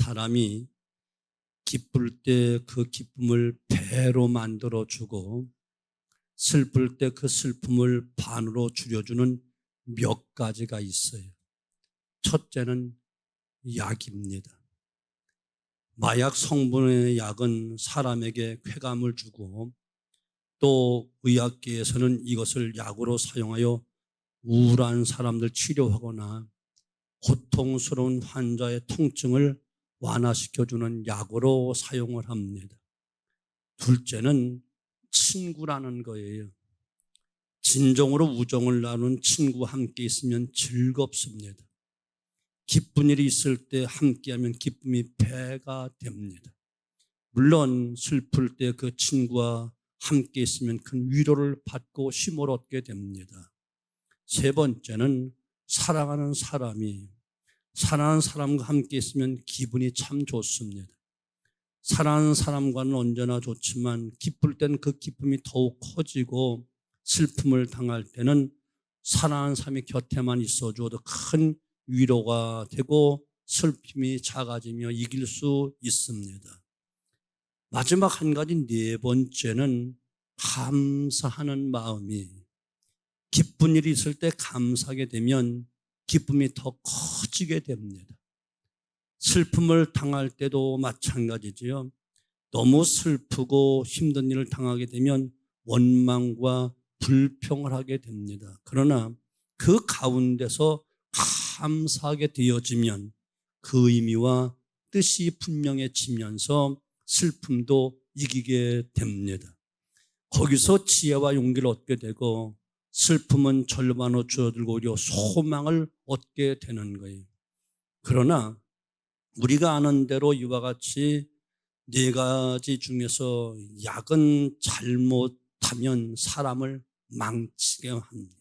사람이 기쁠 때 그 기쁨을 배로 만들어주고 슬플 때 그 슬픔을 반으로 줄여주는 몇 가지가 있어요. 첫째는 약입니다. 마약 성분의 약은 사람에게 쾌감을 주고 또 의학계에서는 이것을 약으로 사용하여 우울한 사람들 치료하거나 고통스러운 환자의 통증을 완화시켜주는 약으로 사용을 합니다. 둘째는 친구라는 거예요. 진정으로 우정을 나눈 친구와 함께 있으면 즐겁습니다. 기쁜 일이 있을 때 함께하면 기쁨이 배가 됩니다. 물론 슬플 때 그 친구와 함께 있으면 큰 위로를 받고 힘을 얻게 됩니다. 세 번째는 사랑하는 사람과 함께 있으면 기분이 참 좋습니다. 사랑하는 사람과는 언제나 좋지만 기쁠 때는 그 기쁨이 더욱 커지고 슬픔을 당할 때는 사랑하는 사람이 곁에만 있어줘도 큰 위로가 되고 슬픔이 작아지며 이길 수 있습니다. 마지막 한 가지 네 번째는 감사하는 마음이, 기쁜 일이 있을 때 감사하게 되면 기쁨이 더 커지게 됩니다. 슬픔을 당할 때도 마찬가지지요. 너무 슬프고 힘든 일을 당하게 되면 원망과 불평을 하게 됩니다. 그러나 그 가운데서 감사하게 되어지면 그 의미와 뜻이 분명해지면서 슬픔도 이기게 됩니다. 거기서 지혜와 용기를 얻게 되고 슬픔은 절반으로 줄어들고 오히려 소망을 얻게 되는 거예요. 그러나 우리가 아는 대로 이와 같이 네 가지 중에서 약은 잘못하면 사람을 망치게 합니다.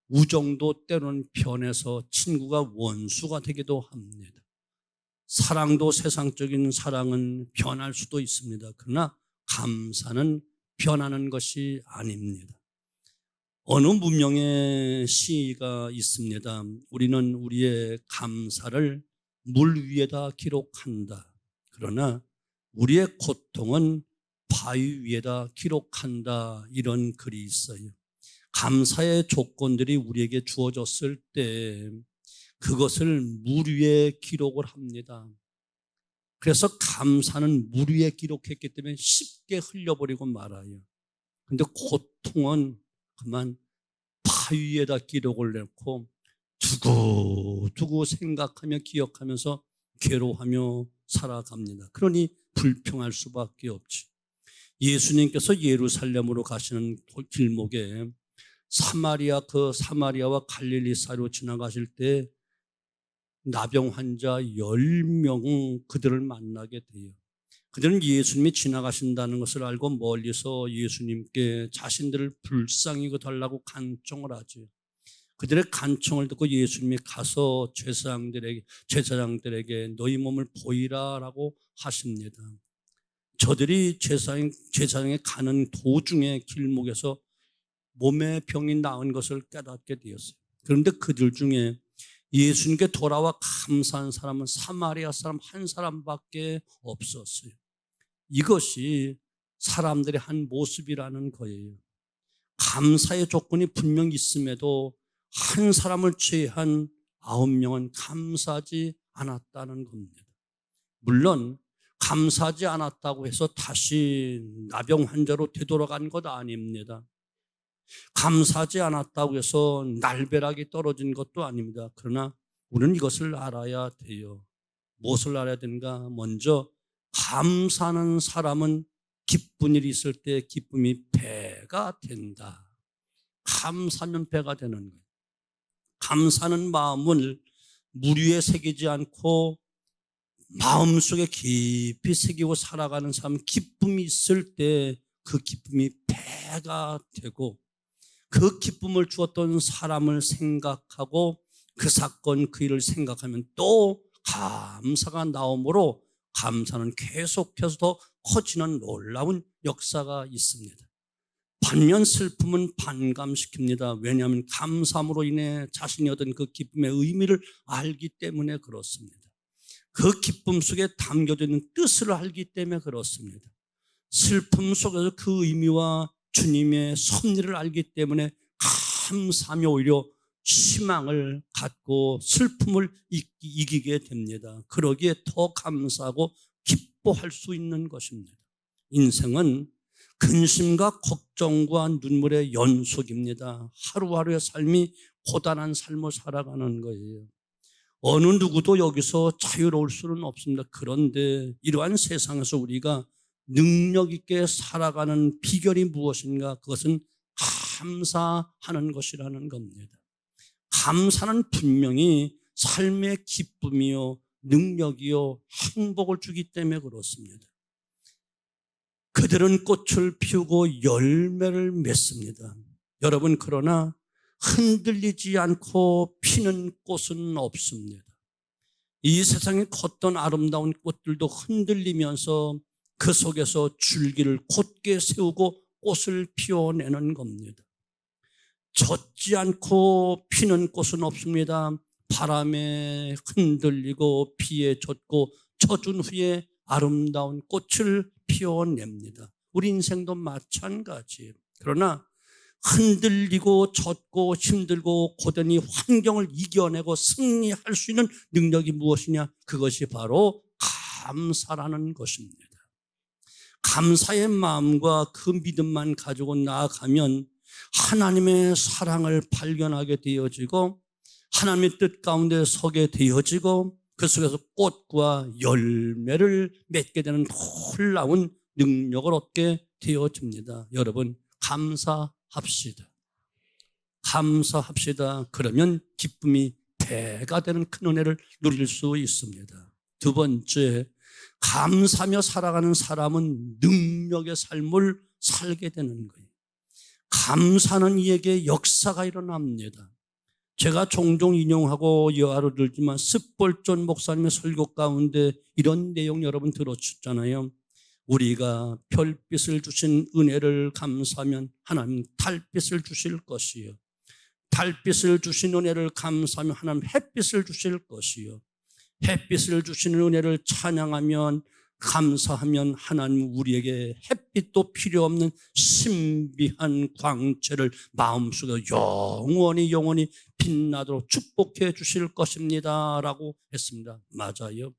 우정도 때로는 변해서 친구가 원수가 되기도 합니다. 사랑도 세상적인 사랑은 변할 수도 있습니다. 그러나 감사는 변하는 것이 아닙니다. 어느 문명의 시가 있습니다. 우리는 우리의 감사를 물 위에다 기록한다. 그러나 우리의 고통은 바위 위에다 기록한다. 이런 글이 있어요. 감사의 조건들이 우리에게 주어졌을 때 그것을 물 위에 기록을 합니다. 그래서 감사는 물 위에 기록했기 때문에 쉽게 흘려버리고 말아요. 그런데 고통은 그만 바위에다 기록을 내고 두고두고 생각하며 기억하면서 괴로워하며 살아갑니다. 그러니 불평할 수밖에 없지. 예수님께서 예루살렘으로 가시는 길목에 사마리아와 갈릴리 사이로 지나가실 때 나병 환자 10명 그들을 만나게 돼요. 그들은 예수님이 지나가신다는 것을 알고 멀리서 예수님께 자신들을 불쌍히 여겨달라고 간청을 하죠. 그들의 간청을 듣고 예수님이 가서 제사장들에게 너희 몸을 보이라라고 하십니다. 저들이 제사장에 가는 도중에 길목에서 몸에 병이 나은 것을 깨닫게 되었어요. 그런데 그들 중에 예수님께 돌아와 감사한 사람은 사마리아 사람 한 사람밖에 없었어요. 이것이 사람들의 한 모습이라는 거예요. 감사의 조건이 분명히 있음에도 한 사람을 제외한 9명은 감사하지 않았다는 겁니다. 물론 감사하지 않았다고 해서 다시 나병 환자로 되돌아간 것 아닙니다. 감사하지 않았다고 해서 날벼락이 떨어진 것도 아닙니다. 그러나 우리는 이것을 알아야 돼요. 무엇을 알아야 되는가? 먼저 감사하는 사람은 기쁜 일이 있을 때 기쁨이 배가 된다. 감사하면 배가 되는 거예요. 감사하는 마음을 물 위에 새기지 않고 마음속에 깊이 새기고 살아가는 사람은 기쁨이 있을 때 그 기쁨이 배가 되고 그 기쁨을 주었던 사람을 생각하고 그 사건 그 일을 생각하면 또 감사가 나오므로 감사는 계속해서 더 커지는 놀라운 역사가 있습니다. 반면 슬픔은 반감시킵니다. 왜냐하면 감사함으로 인해 자신이 얻은 그 기쁨의 의미를 알기 때문에 그렇습니다. 그 기쁨 속에 담겨져 있는 뜻을 알기 때문에 그렇습니다. 슬픔 속에서 그 의미와 주님의 섭리를 알기 때문에 감사하며 오히려 희망을 갖고 슬픔을 이기게 됩니다. 그러기에 더 감사하고 기뻐할 수 있는 것입니다. 인생은 근심과 걱정과 눈물의 연속입니다. 하루하루의 삶이 고단한 삶을 살아가는 거예요. 어느 누구도 여기서 자유로울 수는 없습니다. 그런데 이러한 세상에서 우리가 능력 있게 살아가는 비결이 무엇인가? 그것은 감사하는 것이라는 겁니다. 감사는 분명히 삶의 기쁨이요, 능력이요, 행복을 주기 때문에 그렇습니다. 그들은 꽃을 피우고 열매를 맺습니다. 여러분, 그러나 흔들리지 않고 피는 꽃은 없습니다. 이 세상에 컸던 아름다운 꽃들도 흔들리면서 그 속에서 줄기를 곧게 세우고 꽃을 피워내는 겁니다. 젖지 않고 피는 꽃은 없습니다. 바람에 흔들리고 비에 젖고 젖은 후에 아름다운 꽃을 피워냅니다. 우리 인생도 마찬가지예요. 그러나 흔들리고 젖고 힘들고 고단히 환경을 이겨내고 승리할 수 있는 능력이 무엇이냐? 그것이 바로 감사라는 것입니다. 감사의 마음과 그 믿음만 가지고 나아가면 하나님의 사랑을 발견하게 되어지고 하나님의 뜻 가운데 서게 되어지고 그 속에서 꽃과 열매를 맺게 되는 놀라운 능력을 얻게 되어집니다. 여러분, 감사합시다. 감사합시다. 그러면 기쁨이 배가 되는 큰 은혜를 누릴 수 있습니다. 두 번째, 감사하며 살아가는 사람은 능력의 삶을 살게 되는 거예요. 감사는 이에게 역사가 일어납니다. 제가 종종 인용하고 예화로 들지만 습볼존 목사님의 설교 가운데 이런 내용 여러분 들었잖아요. 우리가 별빛을 주신 은혜를 감사하면 하나님 달빛을 주실 것이요, 달빛을 주신 은혜를 감사하면 하나님 햇빛을 주실 것이요, 햇빛을 주시는 은혜를 찬양하면 감사하면 하나님 우리에게 햇빛도 필요 없는 신비한 광채를 마음속에 영원히 빛나도록 축복해 주실 것입니다 라고 했습니다. 맞아요.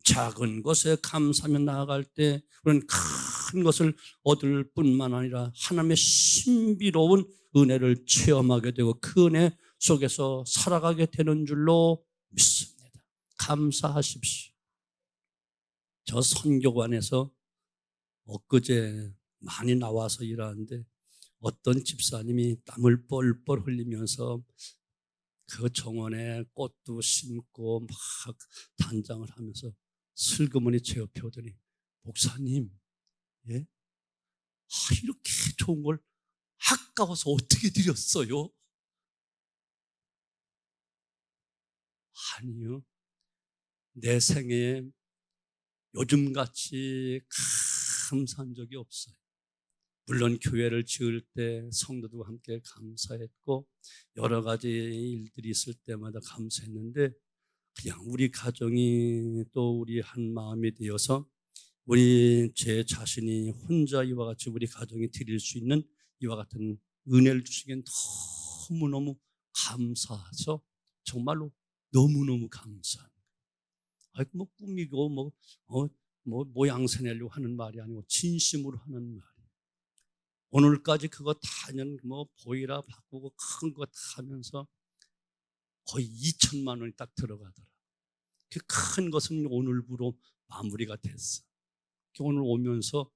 작은 것에 감사하며 나아갈 때 우리는 큰 것을 얻을 뿐만 아니라 하나님의 신비로운 은혜를 체험하게 되고 그 은혜 속에서 살아가게 되는 줄로 믿습니다. 감사하십시오. 저 선교관에서 엊그제 많이 나와서 일하는데 어떤 집사님이 땀을 뻘뻘 흘리면서 그 정원에 꽃도 심고 막 단장을 하면서 슬그머니 제 옆에 오더니 목사님, 예? 이렇게 좋은 걸 아까워서 어떻게 드렸어요? 아니요. 내 생에 요즘같이 감사한 적이 없어요. 물론 교회를 지을 때 성도들과 함께 감사했고 여러 가지 일들이 있을 때마다 감사했는데 그냥 우리 가정이 또 우리 한 마음이 되어서 우리 제 자신이 혼자 이와 같이 우리 가정이 드릴 수 있는 이와 같은 은혜를 주시기엔 너무너무 감사하죠. 정말로 너무너무 감사합니다. 뭐 꾸미고 모양새 내려고 하는 말이 아니고 진심으로 하는 말이에요. 오늘까지 그거 다 보이라 바꾸고 큰 거 다 하면서 거의 2천만 원이 딱 들어가더라. 그 큰 것은 오늘부로 마무리가 됐어. 오늘 오면서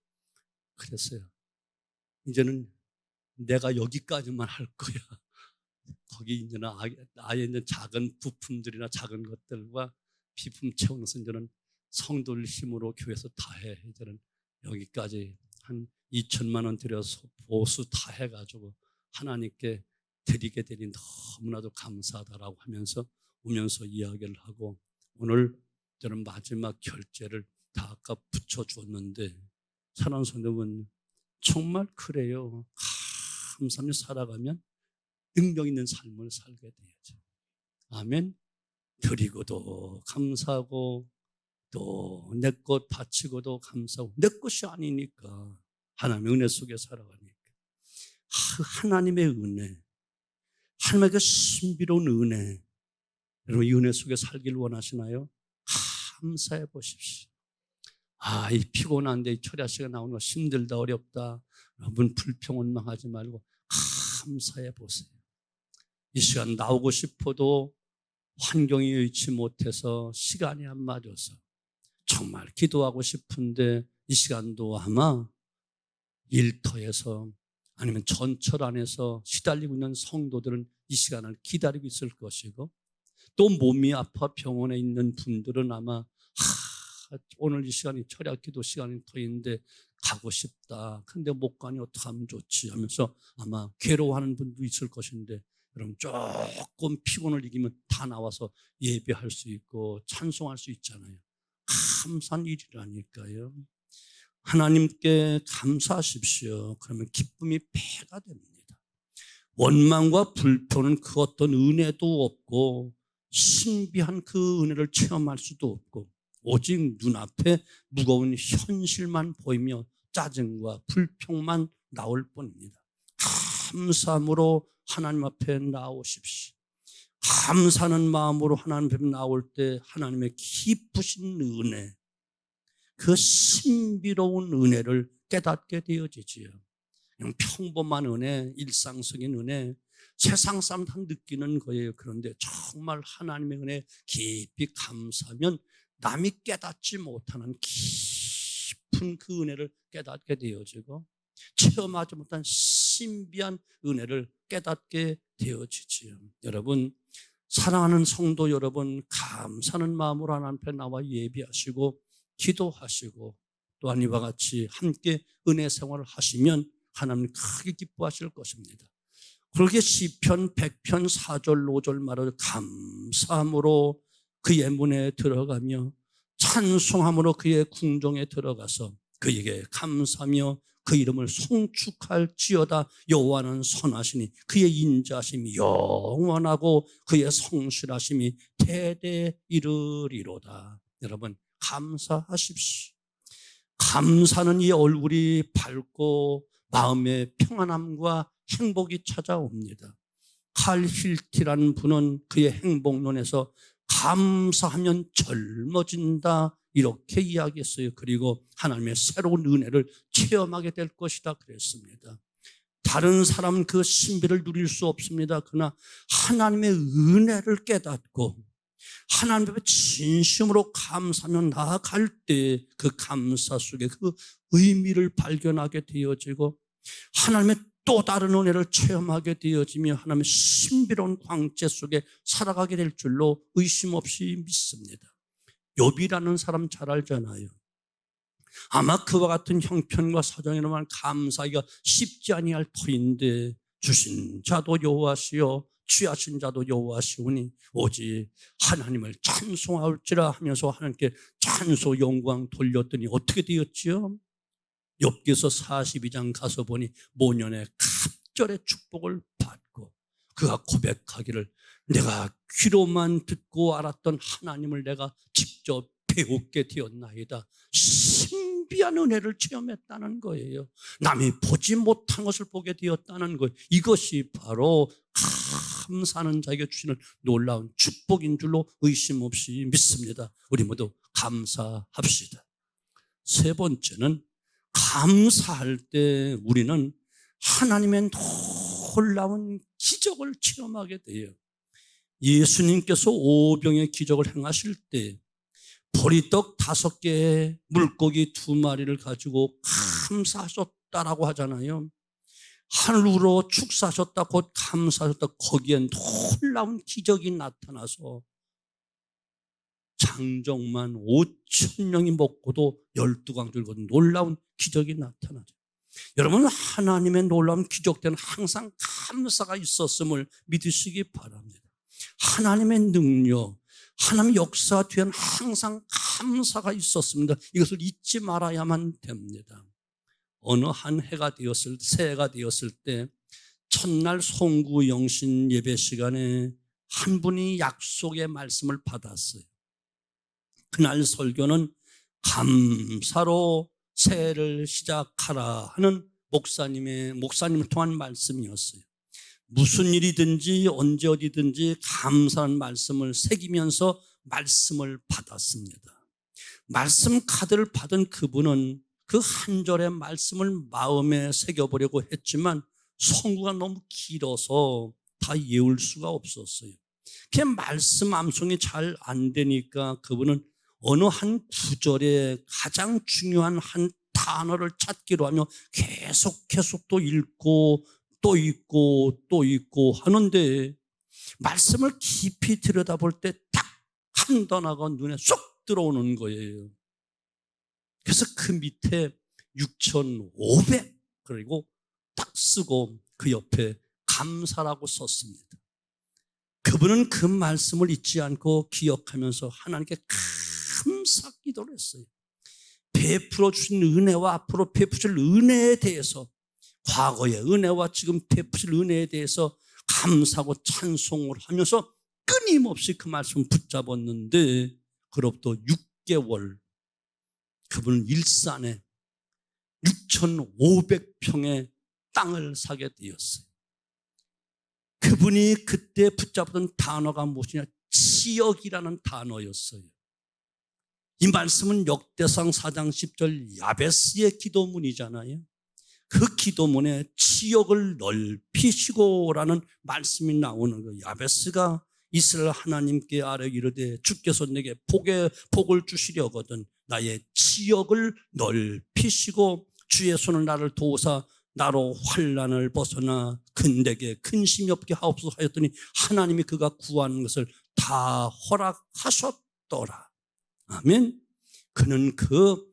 그랬어요. 이제는 내가 여기까지만 할 거야. 거기 이제는 아예 이제 작은 부품들이나 작은 것들과 비품 채우면서 이제는 성도를 힘으로 교회에서 다 해. 이제는 여기까지 한 2천만 원 들여서 보수 다 해가지고 하나님께 드리게 되니 너무나도 감사하다라고 하면서 오면서 이야기를 하고 오늘 저는 마지막 결제를 다 아까 붙여주었는데 사랑하는 성도분 정말 그래요. 감사하며 살아가면 능력 있는 삶을 살게 되야죠. 아멘. 드리고도 감사하고 또 내 것 바치고도 감사하고 내 것이 아니니까 하나님의 은혜 속에 살아가니까 하나님의 은혜, 하나님의 그 신비로운 은혜, 여러분 이 은혜 속에 살길 원하시나요? 감사해 보십시오. 이 피곤한데 이 철야시가 나오는 거 힘들다 어렵다 여러분 불평원망하지 말고 감사해 보세요. 이 시간 나오고 싶어도 환경이 여의치 못해서 시간이 안 맞아서 정말 기도하고 싶은데 이 시간도 아마 일터에서 아니면 전철 안에서 시달리고 있는 성도들은 이 시간을 기다리고 있을 것이고 또 몸이 아파 병원에 있는 분들은 아마 오늘 이 시간이 철야 기도 시간이 터인데 가고 싶다. 근데 못 가니 어떡하면 좋지 하면서 아마 괴로워하는 분도 있을 것인데 여러분 조금 피곤을 이기면 다 나와서 예배할 수 있고 찬송할 수 있잖아요. 감사한 일이라니까요. 하나님께 감사하십시오. 그러면 기쁨이 배가 됩니다. 원망과 불평은 그 어떤 은혜도 없고 신비한 그 은혜를 체험할 수도 없고 오직 눈앞에 무거운 현실만 보이며 짜증과 불평만 나올 뿐입니다. 감사함으로 하나님 앞에 나오십시오. 감사하는 마음으로 하나님 앞에 나올 때 하나님의 기쁘신 은혜, 그 신비로운 은혜를 깨닫게 되어지지요. 그냥 평범한 은혜, 일상적인 은혜, 세상 사람 다 느끼는 거예요. 그런데 정말 하나님의 은혜 깊이 감사하면 남이 깨닫지 못하는 깊은 그 은혜를 깨닫게 되어지고 체험하지 못한 신비한 은혜를 깨닫게 되어지지요. 여러분, 사랑하는 성도 여러분, 감사하는 마음으로 하나님 앞에 나와 예배하시고 기도하시고 또한 이와 같이 함께 은혜 생활을 하시면 하나님 크게 기뻐하실 것입니다. 그렇게 시편 100편 4절 5절 말을 감사함으로 그의 문에 들어가며 찬송함으로 그의 궁정에 들어가서 그에게 감사하며 그 이름을 송축할지어다. 여호와는 선하시니 그의 인자심이 영원하고 그의 성실하심이 대대 이르리로다. 여러분 감사하십시오. 감사는 이 얼굴이 밝고 마음의 평안함과 행복이 찾아옵니다. 칼 힐티라는 분은 그의 행복론에서 감사하면 젊어진다 이렇게 이야기했어요. 그리고 하나님의 새로운 은혜를 체험하게 될 것이다 그랬습니다. 다른 사람은 그 신비를 누릴 수 없습니다. 그러나 하나님의 은혜를 깨닫고 하나님 앞에 진심으로 감사하며 나아갈 때 그 감사 속에 그 의미를 발견하게 되어지고 하나님의 또 다른 은혜를 체험하게 되어지며 하나님의 신비로운 광채 속에 살아가게 될 줄로 의심 없이 믿습니다. 욥이라는 사람 잘 알잖아요. 아마 그와 같은 형편과 사정에만 감사하기가 쉽지 아니할 터인데 주신 자도 여호와시요 취하신 자도 여호와시오니 오직 하나님을 찬송할지라 하면서 하나님께 찬송 영광 돌렸더니 어떻게 되었지요? 욥기서 42장 가서 보니 모년의 갑절의 축복을 받고 그가 고백하기를 내가 귀로만 듣고 알았던 하나님을 내가 직접 배우게 되었나이다. 신비한 은혜를 체험했다는 거예요. 남이 보지 못한 것을 보게 되었다는 거예요. 이것이 바로 감사하는 자에게 주시는 놀라운 축복인 줄로 의심 없이 믿습니다. 우리 모두 감사합시다. 세 번째는 감사할 때 우리는 하나님의 놀라운 기적을 체험하게 돼요. 예수님께서 오병의 기적을 행하실 때 보리떡 5개, 물고기 2마리를 가지고 감사하셨다라고 하잖아요. 하늘으로 축사하셨다, 곧 감사하셨다. 거기에 놀라운 기적이 나타나서 장정만 5,000명이 먹고도 12광 들고 놀라운 기적이 나타나죠. 여러분 하나님의 놀라운 기적 때는 항상 감사가 있었음을 믿으시기 바랍니다. 하나님의 능력, 하나님의 역사 뒤에는 항상 감사가 있었습니다. 이것을 잊지 말아야만 됩니다. 어느 한 해가 되었을, 새해가 되었을 때 첫날 송구 영신 예배 시간에 한 분이 약속의 말씀을 받았어요. 그날 설교는 감사로 새해를 시작하라 하는 목사님을 통한 말씀이었어요. 무슨 일이든지 언제 어디든지 감사한 말씀을 새기면서 말씀을 받았습니다. 말씀 카드를 받은 그분은 그 한 절의 말씀을 마음에 새겨보려고 했지만 성구가 너무 길어서 다 외울 수가 없었어요. 그냥 말씀 암송이 잘 안 되니까 그분은 어느 한 구절에 가장 중요한 한 단어를 찾기로 하며 계속 또 읽고 또 읽고 또 읽고 하는데 말씀을 깊이 들여다볼 때 딱 한 단어가 눈에 쏙 들어오는 거예요. 그래서 그 밑에 6,500 그리고 딱 쓰고 그 옆에 감사라고 썼습니다. 그분은 그 말씀을 잊지 않고 기억하면서 하나님께 감사 기도를 했어요. 베풀어 주신 은혜와 앞으로 베푸실 은혜에 대해서, 과거의 은혜와 지금 베푸실 은혜에 대해서 감사하고 찬송을 하면서 끊임없이 그 말씀을 붙잡았는데, 그로부터 6개월 그분은 일산에 6,500평의 땅을 사게 되었어요. 그분이 그때 붙잡던 단어가 무엇이냐? 치역이라는 단어였어요. 이 말씀은 역대상 4장 10절 야베스의 기도문이잖아요. 그 기도문에 치역을 넓히시고라는 말씀이 나오는 거예요. 야베스가 이스라엘 하나님께 아뢰 이르되 주께서 내게 복을 주시려거든 나의 치역을 넓히시고 주의 손을 나를 도우사 나로 환난을 벗어나 근대에 근심이 없게 하옵소서 하였더니 하나님이 그가 구하는 것을 다 허락하셨더라. 아멘. 그는 그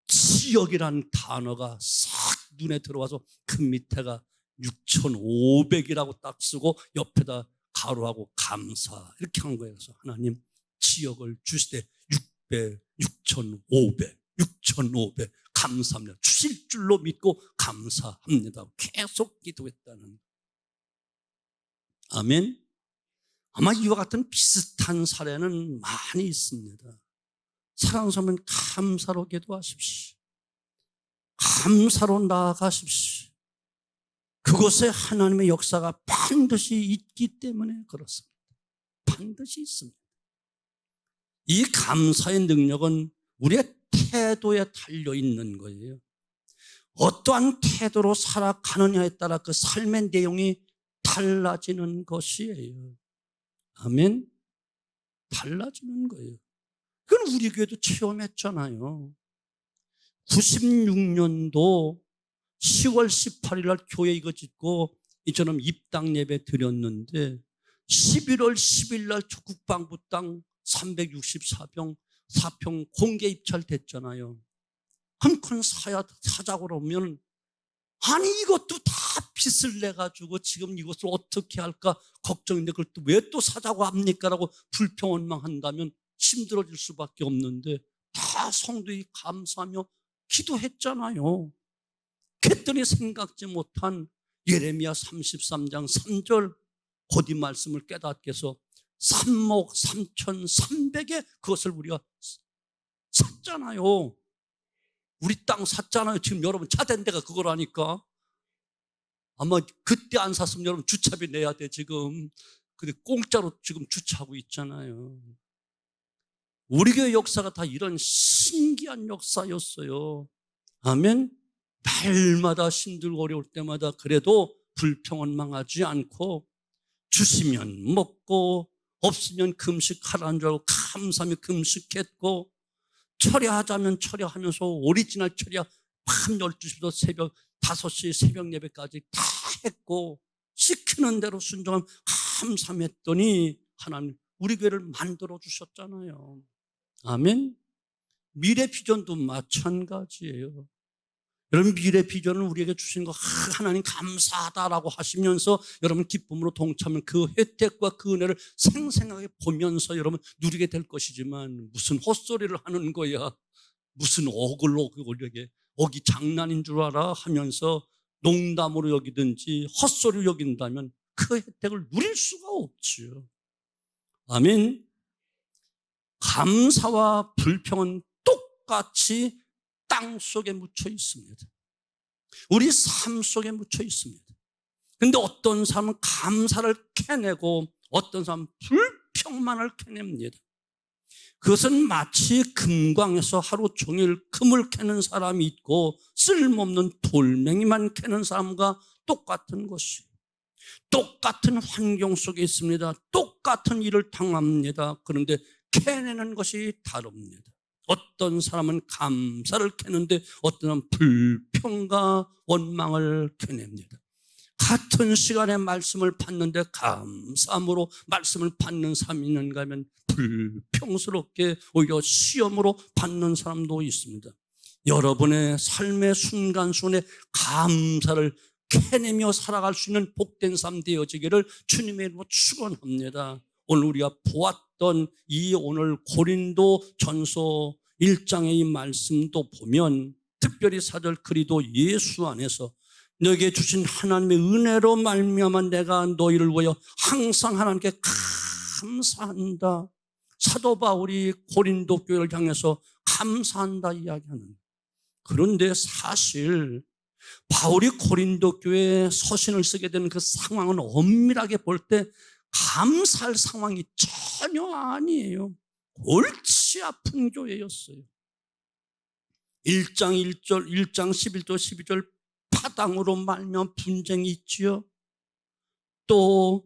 치역이라는 단어가 싹 눈에 들어와서 그 밑에가 6,500이라고 딱 쓰고 옆에다 가로하고 감사 이렇게 한 거예요. 그래서 하나님 치역을 주시되 6,500 감사합니다. 주실 줄로 믿고 감사합니다. 계속 기도했다는. 아멘. 아마 이와 같은 비슷한 사례는 많이 있습니다. 사랑하는 사람은 감사로 기도하십시오. 감사로 나아가십시오. 그곳에 하나님의 역사가 반드시 있기 때문에 그렇습니다. 반드시 있습니다. 이 감사의 능력은 우리의 태도에 달려있는 거예요. 어떠한 태도로 살아가느냐에 따라 그 삶의 내용이 달라지는 것이에요. 아멘. 달라지는 거예요. 그건 우리 교회도 체험했잖아요. 96년도 10월 18일 날 교회 이거 짓고 이처럼 입당 예배 드렸는데 11월 10일 날 국방부 땅 364평 4평 공개 입찰됐잖아요. 한 큰 사자고 그러면 아니 이것도 다 빚을 내가지고 지금 이것을 어떻게 할까 걱정인데 그걸 또 왜 또 사자고 합니까? 라고 불평원망한다면 힘들어질 수밖에 없는데 다 성도들이 감사하며 기도했잖아요. 그랬더니 생각지 못한 예레미야 33장 3절 곧이 말씀을 깨닫게 해서 3억 3,300에 그것을 우리가 샀잖아요. 우리 땅 샀잖아요. 지금 여러분 차 된 데가 그거라니까. 아마 그때 안 샀으면 여러분 주차비 내야 돼 지금. 근데 공짜로 지금 주차하고 있잖아요. 우리 교회 역사가 다 이런 신기한 역사였어요. 아멘. 날마다 힘들고 어려울 때마다 그래도 불평원망하지 않고 주시면 먹고 없으면 금식하라는 줄 알고 감사하며 금식했고 철야하자면 철야하면서 오리지널 철야 밤 12시부터 새벽 5시 새벽 예배까지 다 했고 시키는 대로 순종하면 감사했더니 하나님 우리 교회를 만들어 주셨잖아요. 아멘. 미래 비전도 마찬가지예요. 여러분 미래 비전을 우리에게 주신 거 하나님 감사하다라고 하시면서 여러분 기쁨으로 동참하면 그 혜택과 그 은혜를 생생하게 보면서 여러분 누리게 될 것이지만 무슨 헛소리를 하는 거야. 무슨 우리에게 억이 장난인 줄 알아 하면서 농담으로 여기든지 헛소리로 여긴다면 그 혜택을 누릴 수가 없죠. 아멘. 감사와 불평은 똑같이 땅 속에 묻혀 있습니다. 우리 삶 속에 묻혀 있습니다. 그런데 어떤 사람은 감사를 캐내고 어떤 사람은 불평만을 캐냅니다. 그것은 마치 금광에서 하루 종일 금을 캐는 사람이 있고 쓸모없는 돌멩이만 캐는 사람과 똑같은 것이에요. 똑같은 환경 속에 있습니다. 똑같은 일을 당합니다. 그런데 캐내는 것이 다릅니다. 어떤 사람은 감사를 캐는데 어떤 사람은 불평과 원망을 캐냅니다. 같은 시간에 말씀을 받는데 감사함으로 말씀을 받는 사람이 있는가 하면 불평스럽게 오히려 시험으로 받는 사람도 있습니다. 여러분의 삶의 순간순간에 감사를 캐내며 살아갈 수 있는 복된 삶 되어지기를 주님의 이름으로 축원합니다. 오늘 우리가 보았던 이 오늘 고린도 전서 1장의 이 말씀도 보면 특별히 4절 그리도 예수 안에서 너에게 주신 하나님의 은혜로 말미암아 내가 너희를 위하여 항상 하나님께 감사한다. 사도 바울이 고린도 교회를 향해서 감사한다 이야기하는. 그런데 사실 바울이 고린도 교회에 서신을 쓰게 되는 그 상황은 엄밀하게 볼 때 감사할 상황이 전혀 아니에요. 골치 아픈 교회였어요. 1장 1절, 1장 11절, 12절 파당으로 말미암아 분쟁이 있지요. 또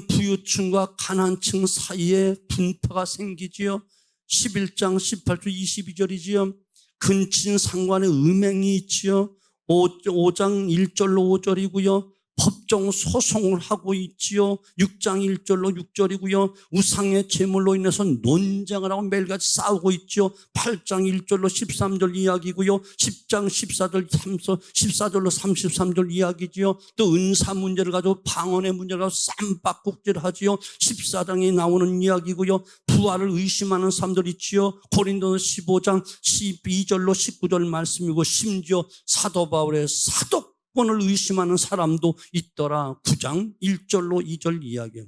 부유층과 가난층 사이에 분파가 생기지요. 11장 18절 22절이지요. 근친 상관의 음행이 있지요. 5장 1절로 5절이고요. 법정 소송을 하고 있지요. 6장 1절로 6절이고요. 우상의 제물로 인해서 논쟁을 하고 매일같이 싸우고 있지요. 8장 1절로 13절 이야기고요. 10장 14절로 33절 이야기지요. 또 은사 문제를 가지고 방언의 문제를 가지고 쌈박국질 하지요. 14장에 나오는 이야기고요. 부활을 의심하는 사람들 있지요. 고린도서 15장 12절로 19절 말씀이고 심지어 사도 바울의 사도권을 의심하는 사람도 있더라. 9장 1절로 2절 이야기예요.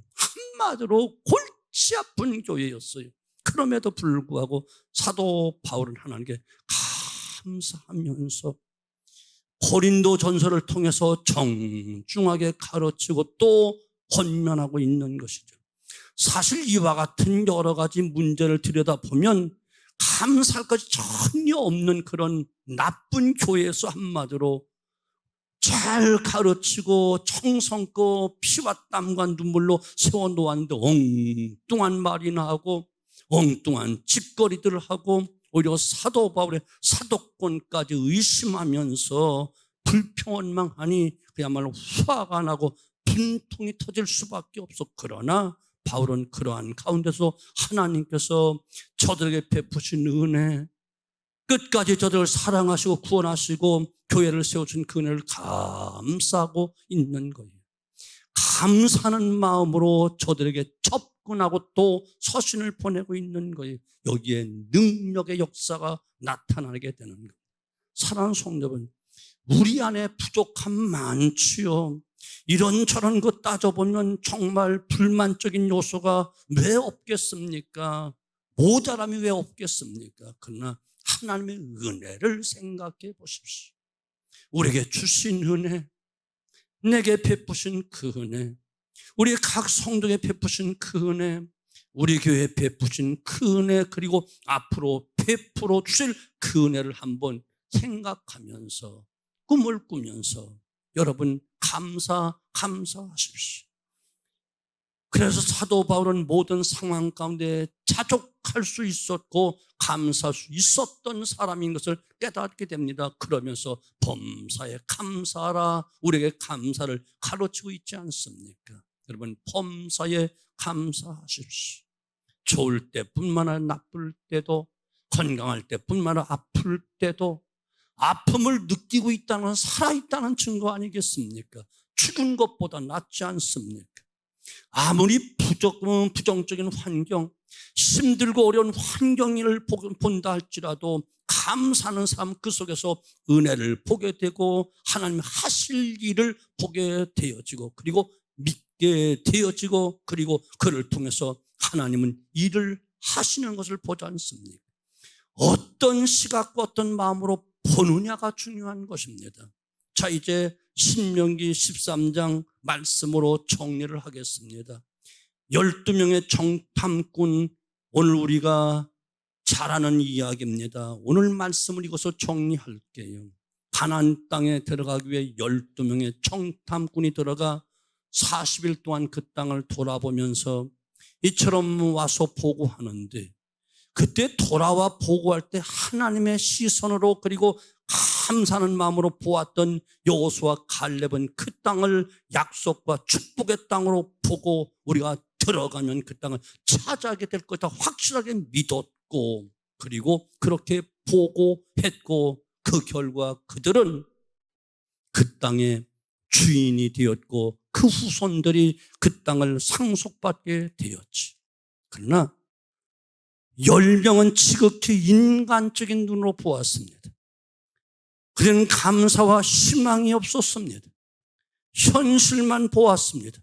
한마디로 골치 아픈 교회였어요. 그럼에도 불구하고 사도 바울은 하나님께 감사하면서 고린도 전서를 통해서 정중하게 가르치고 또 권면하고 있는 것이죠. 사실 이와 같은 여러 가지 문제를 들여다보면 감사할 것이 전혀 없는 그런 나쁜 교회에서 한마디로 잘 가르치고 청성껏 피와 땀과 눈물로 세워놓았는데 엉뚱한 말이나 하고 엉뚱한 짓거리들을 하고 오히려 사도 바울의 사도권까지 의심하면서 불평원망하니 그야말로 화가 나고 분통이 터질 수밖에 없어. 그러나 바울은 그러한 가운데서 하나님께서 저들에게 베푸신 은혜, 끝까지 저들을 사랑하시고 구원하시고 교회를 세워준 그 은혜를 감사하고 있는 거예요. 감사하는 마음으로 저들에게 접근하고 또 서신을 보내고 있는 거예요. 여기에 능력의 역사가 나타나게 되는 거예요. 사랑하는 성도분, 우리 안에 부족함 많지요. 이런저런 것 따져보면 정말 불만적인 요소가 왜 없겠습니까? 모자람이 왜 없겠습니까? 그러나 하나님의 은혜를 생각해 보십시오. 우리에게 주신 은혜, 내게 베푸신 그 은혜, 우리 각 성도에 베푸신 그 은혜, 우리 교회에 베푸신 그 은혜, 그리고 앞으로 베풀어 주실 그 은혜를 한번 생각하면서 꿈을 꾸면서 여러분 감사하십시오. 그래서 사도 바울은 모든 상황 가운데 자족할 수 있었고 감사할 수 있었던 사람인 것을 깨닫게 됩니다. 그러면서 범사에 감사하라, 우리에게 감사를 가르치고 있지 않습니까? 여러분 범사에 감사하십시오. 좋을 때뿐만 아니라 나쁠 때도, 건강할 때뿐만 아니라 아플 때도, 아픔을 느끼고 있다는 건 살아있다는 증거 아니겠습니까? 죽은 것보다 낫지 않습니까? 아무리 부정적인 환경, 힘들고 어려운 환경을 본다 할지라도 감사하는 사람 그 속에서 은혜를 보게 되고 하나님 하실 일을 보게 되어지고 그리고 받게 되어지고 그리고 그를 통해서 하나님은 일을 하시는 것을 보지 않습니까? 어떤 시각과 어떤 마음으로 보느냐가 중요한 것입니다. 자, 이제 신명기 13장 말씀으로 정리를 하겠습니다. 12명의 정탐꾼, 오늘 우리가 잘 아는 이야기입니다. 오늘 말씀을 이것으로 정리할게요. 가나안 땅에 들어가기 위해 12명의 정탐꾼이 들어가 40일 동안 그 땅을 돌아보면서 이처럼 와서 보고하는데, 그때 돌아와 보고할 때 하나님의 시선으로 그리고 감사하는 마음으로 보았던 여호수아와 갈렙은 그 땅을 약속과 축복의 땅으로 보고 우리가 들어가면 그 땅을 차지하게 될 것이다 확실하게 믿었고, 그리고 그렇게 보고했고, 그 결과 그들은 그 땅의 주인이 되었고 그 후손들이 그 땅을 상속받게 되었지. 그러나 10명은 지극히 인간적인 눈으로 보았습니다. 그들은 감사와 희망이 없었습니다. 현실만 보았습니다.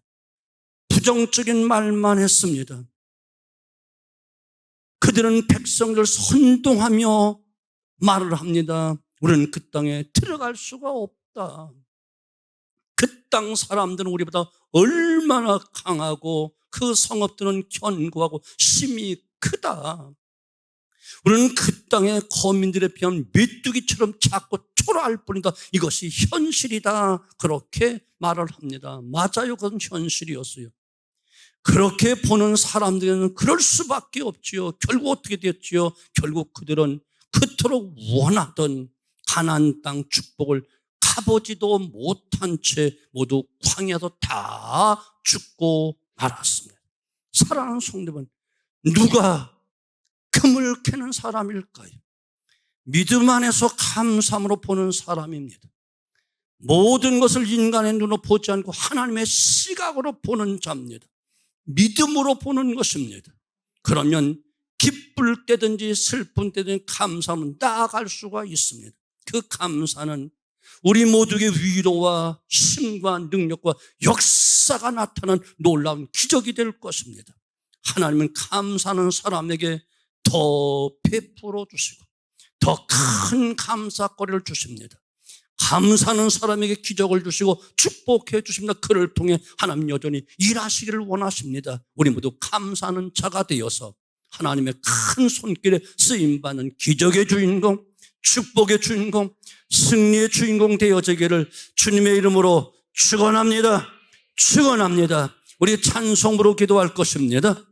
부정적인 말만 했습니다. 그들은 백성들 선동하며 말을 합니다. 우리는 그 땅에 들어갈 수가 없다. 그 땅 사람들은 우리보다 얼마나 강하고 그 성읍들은 견고하고 힘이 크다. 우리는 그 땅의 거민들에 비하면 메뚜기처럼 작고 초라할 뿐이다. 이것이 현실이다. 그렇게 말을 합니다. 맞아요. 그건 현실이었어요. 그렇게 보는 사람들은 그럴 수밖에 없지요. 결국 어떻게 됐지요? 결국 그들은 그토록 원하던 가나안 땅 축복을 가보지도 못한 채 모두 광야도 다 죽고 말았습니다. 사랑하는 성도분, 누가 금을 캐는 사람일까요? 믿음 안에서 감사함으로 보는 사람입니다. 모든 것을 인간의 눈으로 보지 않고 하나님의 시각으로 보는 자입니다. 믿음으로 보는 것입니다. 그러면 기쁠 때든지 슬픈 때든지 감사하면 나아갈 수가 있습니다. 그 감사는 우리 모두의 위로와 힘과 능력과 역사가 나타난 놀라운 기적이 될 것입니다. 하나님은 감사하는 사람에게 더 베풀어 주시고 더 큰 감사거리를 주십니다. 감사하는 사람에게 기적을 주시고 축복해 주십니다. 그를 통해 하나님 여전히 일하시기를 원하십니다. 우리 모두 감사하는 자가 되어서 하나님의 큰 손길에 쓰임받는 기적의 주인공, 축복의 주인공, 승리의 주인공 되어지기를 주님의 이름으로 축원합니다. 축원합니다. 우리 찬송으로 기도할 것입니다.